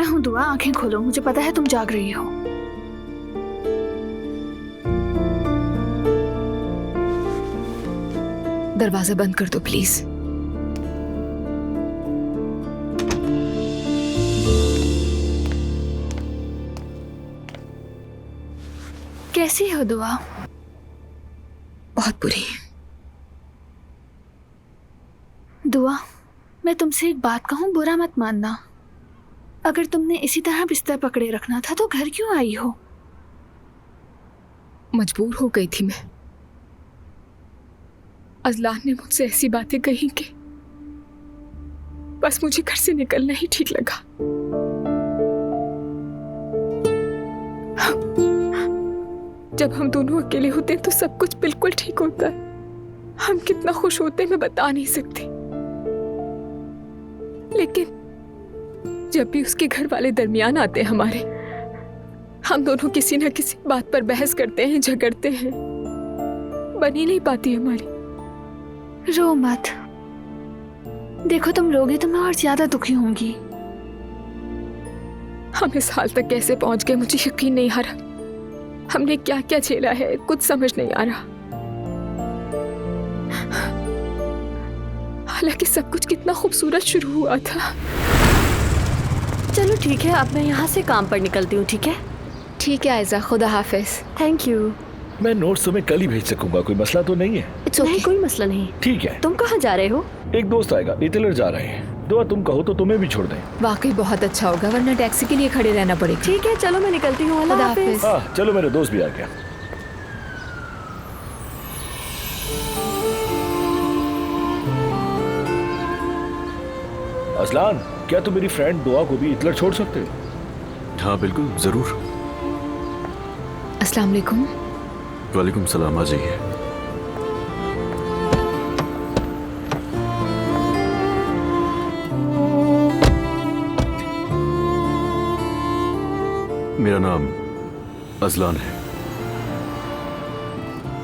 मैं हूँ दुआ, आंखें खोलो, मुझे पता है तुम जाग रही हो। दरवाजा बंद कर दो प्लीज। कैसी हो दुआ? बहुत बुरी। दुआ, मैं तुमसे एक बात कहूँ, बुरा मत मानना। अगर तुमने इसी तरह बिस्तर पकड़े रखना था तो घर क्यों आई हो? मजबूर हो गई थी मैं। अजलान ने मुझसे ऐसी बातें कही कि बस मुझे घर से निकलना ही ठीक लगा। जब हम दोनों अकेले होते हैं तो सब कुछ बिल्कुल ठीक होता है। हम कितना खुश होते हैं मैं बता नहीं सकती। लेकिन जब भी उसके घर वाले दरमियान आते हैं हमारे, हम दोनों किसी न किसी बात पर बहस करते हैं, झगड़ते हैं। बन ही नहीं पाती हमारी। रो मत। देखो तुम रोगे तो मैं और ज्यादा दुखी होंगी। हम इस हाल तक कैसे पहुंच गए मुझे यकीन नहीं आ रहा। हमने क्या क्या झेला है कुछ समझ नहीं आ रहा। हालांकि सब कुछ कितना खूबसूरत शुरू हुआ था। चलो ठीक है, अब मैं यहाँ से काम पर निकलती हूँ। ठीक है? ठीक है आयजा, खुदा हाफिज। Thank you. मैं नोट्स तुम्हें कल ही भेज सकूंगा, कोई मसला तो नहीं है? नहीं, कोई मसला नहीं। ठीक है। तुम कहाँ जा रहे हो? एक दोस्त आएगा, इटलर जा रहे हैं। दुआ तुम कहो तो तुम्हें भी छोड़ दें। वाकई बहुत अच्छा होगा, वरना टैक्सी के लिए खड़े रहना पड़ेगा। ठीक है, चलो मैं निकलती हूँ। अल्लाह हाफिज। हाँ चलो, मेरे दोस्त भी आ गया। अजलान, क्या तुम मेरी फ्रेंड दुआ को भी इटलर छोड़ सकते हो? हाँ बिल्कुल, जरूर। अस्सलाम वालेकुम। वालेकुम सलाम, आ जाइए। मेरा नाम अजलान है।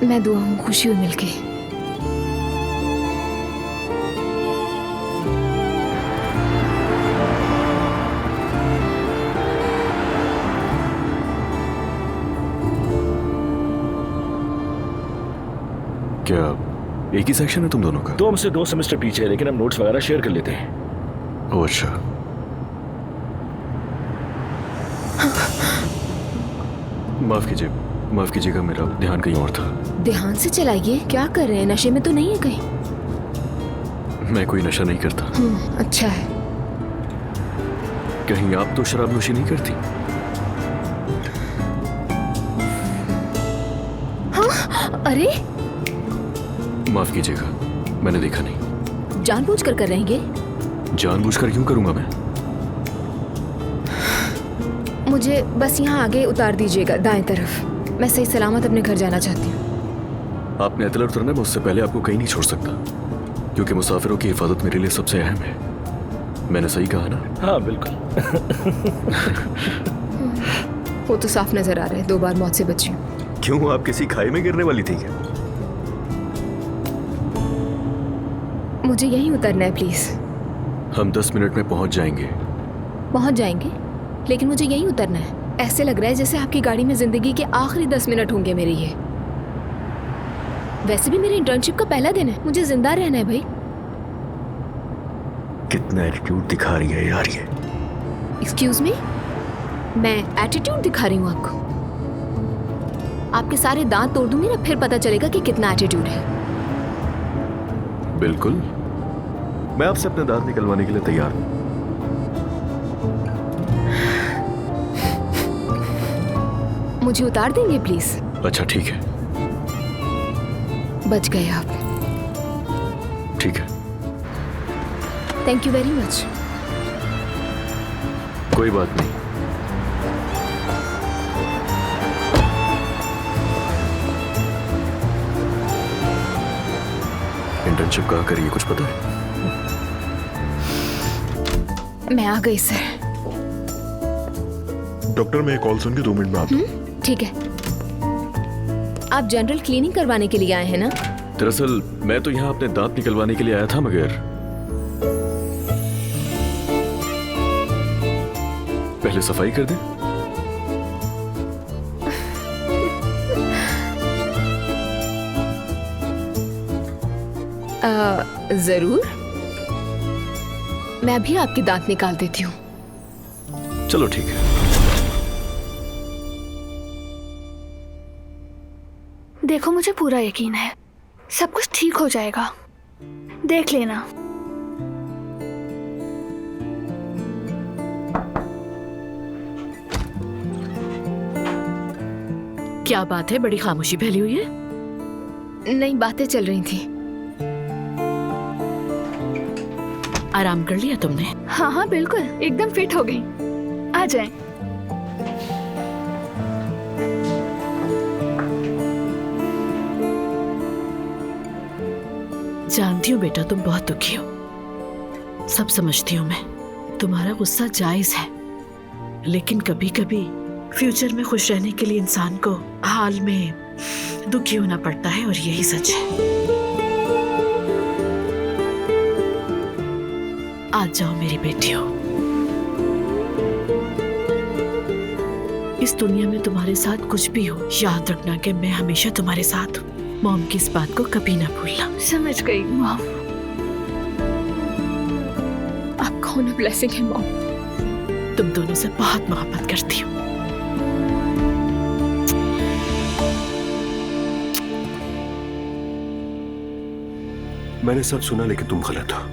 मैं दुआ हूँ, खुशी हुई मिलके। क्या एक ही सेक्शन है तुम दोनों का? तो हमसे 2 सेमेस्टर पीछे है, लेकिन हम नोट्स वगैरह शेयर कर लेते हैं। ओह अच्छा। माफ कीजिएगा, मेरा ध्यान कहीं और था। ध्यान से चलाइए। क्या कर रहे हैं? नशे में तो नहीं है कहीं? मैं कोई नशा नहीं करता। अच्छा है। कहीं आप तो शराब नोशी नहीं करती? हाँ? अरे माफ कीजिएगा, मैंने देखा नहीं। जानबूझकर कर रहेंगे? जानबूझकर क्यों करूंगा मैं? मुझे बस यहाँ आगे उतार दीजिएगा, दाएं तरफ। मैं सही सलामत अपने घर जाना चाहती हूँ। आपने इतला उतरना है, मुझसे पहले आपको कहीं नहीं छोड़ सकता, क्योंकि मुसाफिरों की हिफाजत मेरे लिए सबसे अहम है। मैंने सही कहा ना? हाँ बिल्कुल। वो तो साफ नजर आ रहा है, 2 बार मौत से बची हूँ। क्यों, आप किसी खाई में गिरने वाली थी क्या? मुझे यहीं उतरना है प्लीज। हम 10 मिनट में पहुंच जाएंगे। पहुंच जाएंगे, लेकिन मुझे यहीं उतरना है। ऐसे लग रहा है जैसे आपकी गाड़ी में जिंदगी के आखिरी 10 मिनट होंगे मेरे ये। वैसे भी मेरी इंटर्नशिप का पहला दिन है, मुझे जिंदा रहना है भाई। कितना एटीट्यूड दिखा रही है यार ये। एक्सक्यूज मी, मैं एटीट्यूड दिखा रही हूँ आपको? आपके सारे दांत तोड़ दूंगी ना, फिर पता चलेगा कि कितना एटीट्यूड है। बिल्कुल, मैं आपसे अपने दांत निकलवाने के लिए तैयार हूँ। मुझे उतार देंगे प्लीज? अच्छा ठीक है। बच गए आप। ठीक है, थैंक यू वेरी मच। कोई बात नहीं। इंटर्नशिप कहाँ करिए, कुछ पता है? मैं आ गई सर। डॉक्टर, मैं कॉल सुन के 2 मिनट में आता हूँ। ठीक है। आप जनरल क्लीनिंग करवाने के लिए आए हैं ना? दरअसल मैं तो यहाँ अपने दांत निकलवाने के लिए आया था, मगर पहले सफाई कर दें? जरूर। मैं भी आपके दांत निकाल देती हूँ। चलो ठीक है। देखो, मुझे पूरा यकीन है सब कुछ ठीक हो जाएगा, देख लेना। क्या बात है, बड़ी खामोशी फैली हुई है? नई बातें चल रही थी। आराम कर लिया तुमने? हाँ हाँ बिल्कुल, एकदम फिट हो गई। आ जाएं। जानती हूँ बेटा, तुम बहुत दुखी हो, सब समझती हूँ मैं। तुम्हारा गुस्सा जायज है, लेकिन कभी कभी फ्यूचर में खुश रहने के लिए इंसान को हाल में दुखी होना पड़ता है, और यही सच है। आज जाओ मेरी बेटियों, इस दुनिया में तुम्हारे साथ कुछ भी हो, याद रखना कि मैं हमेशा तुम्हारे साथ हूँ। मॉम की इस बात को कभी ना भूलना। समझ गई मॉम। आपका होना ब्लेसिंग है मॉम। तुम दोनों से बहुत मोहब्बत करती हूँ। मैंने सब सुना, लेकिन तुम गलत हो।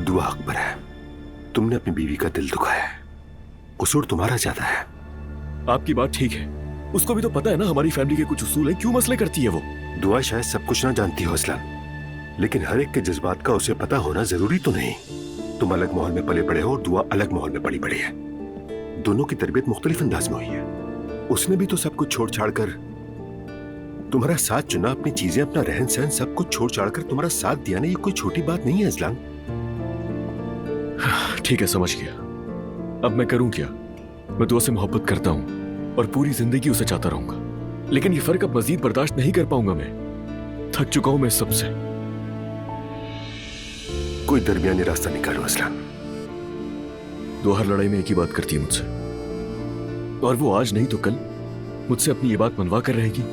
दुआ हक पर है, तुमने अपनी बीवी का दिल दुखाया है, कसूर तुम्हारा ज्यादा है। आपकी बात ठीक है, उसको भी तो पता है ना हमारी फैमिली के कुछ उसूल हैं, क्यों मसले करती है वो? दुआ शायद सब कुछ ना जानती हो असलान, लेकिन हर एक के जज्बात का उसे पता होना जरूरी तो नहीं। तुम अलग माहौल में पले बड़े हो और दुआ अलग माहौल में पली बड़ी है। दोनों की तरबियत मुख्तलिफ अंदाज में हुई है। उसने भी तो सब कुछ छोड़ छाड़ कर तुम्हारा साथ चुना, अपनी चीजें, अपना रहन सहन सब कुछ छोड़ छाड़ कर तुम्हारा साथ दिया ना। ये कोई छोटी बात नहीं है असलान। ठीक है, समझ गया। अब मैं करूं क्या? मैं दुआ से मोहब्बत करता हूं और पूरी जिंदगी उसे चाहता रहूंगा, लेकिन ये फर्क अब मजीद बर्दाश्त नहीं कर पाऊंगा। मैं थक चुका हूं मैं सबसे। कोई दरमियानी रास्ता निकालो असलान। दो हर लड़ाई में एक ही बात करती है मुझसे, और वो आज नहीं तो कल मुझसे अपनी ये बात मनवा कर रहेगी।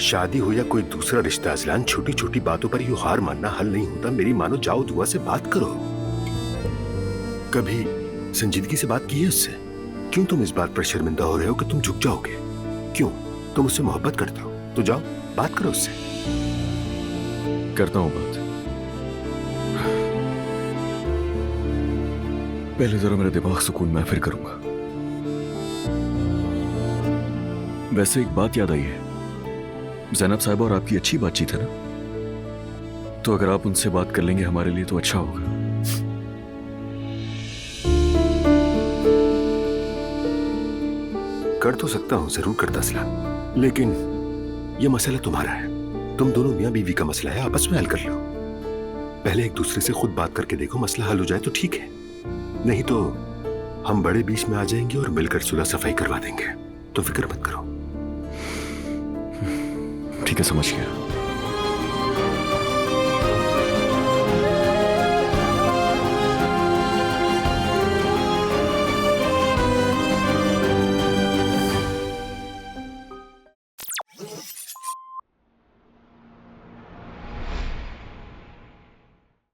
शादी हो या कोई दूसरा रिश्ता असलान, छोटी छोटी बातों पर यूं हार मानना हल नहीं होता। मेरी मानो, जाओ दुआ से बात करो। कभी संजीदगी से बात की है उससे? क्यों तुम इस बात पर शर्मिंदा हो रहे हो कि तुम झुक जाओगे? क्यों? तुम उससे मोहब्बत करते हो तो जाओ बात करो उससे। करता हूं बात। पहले जरा मेरा दिमाग सुकून में, फिर करूंगा। वैसे एक बात याद आई है, ज़ैनब साहिबा और आपकी अच्छी बातचीत है ना, तो अगर आप उनसे बात कर लेंगे हमारे लिए तो अच्छा होगा। कर तो सकता हूं, जरूर करता असलान, लेकिन यह मसला तुम्हारा है। तुम दोनों मियां बीवी का मसला है, आपस में हल कर लो। पहले एक दूसरे से खुद बात करके देखो, मसला हल हो जाए तो ठीक है, नहीं तो हम बड़े बीच में आ जाएंगे और मिलकर सुलह सफाई करवा देंगे। तो फिक्र मत करो। ठीक है, समझ गया।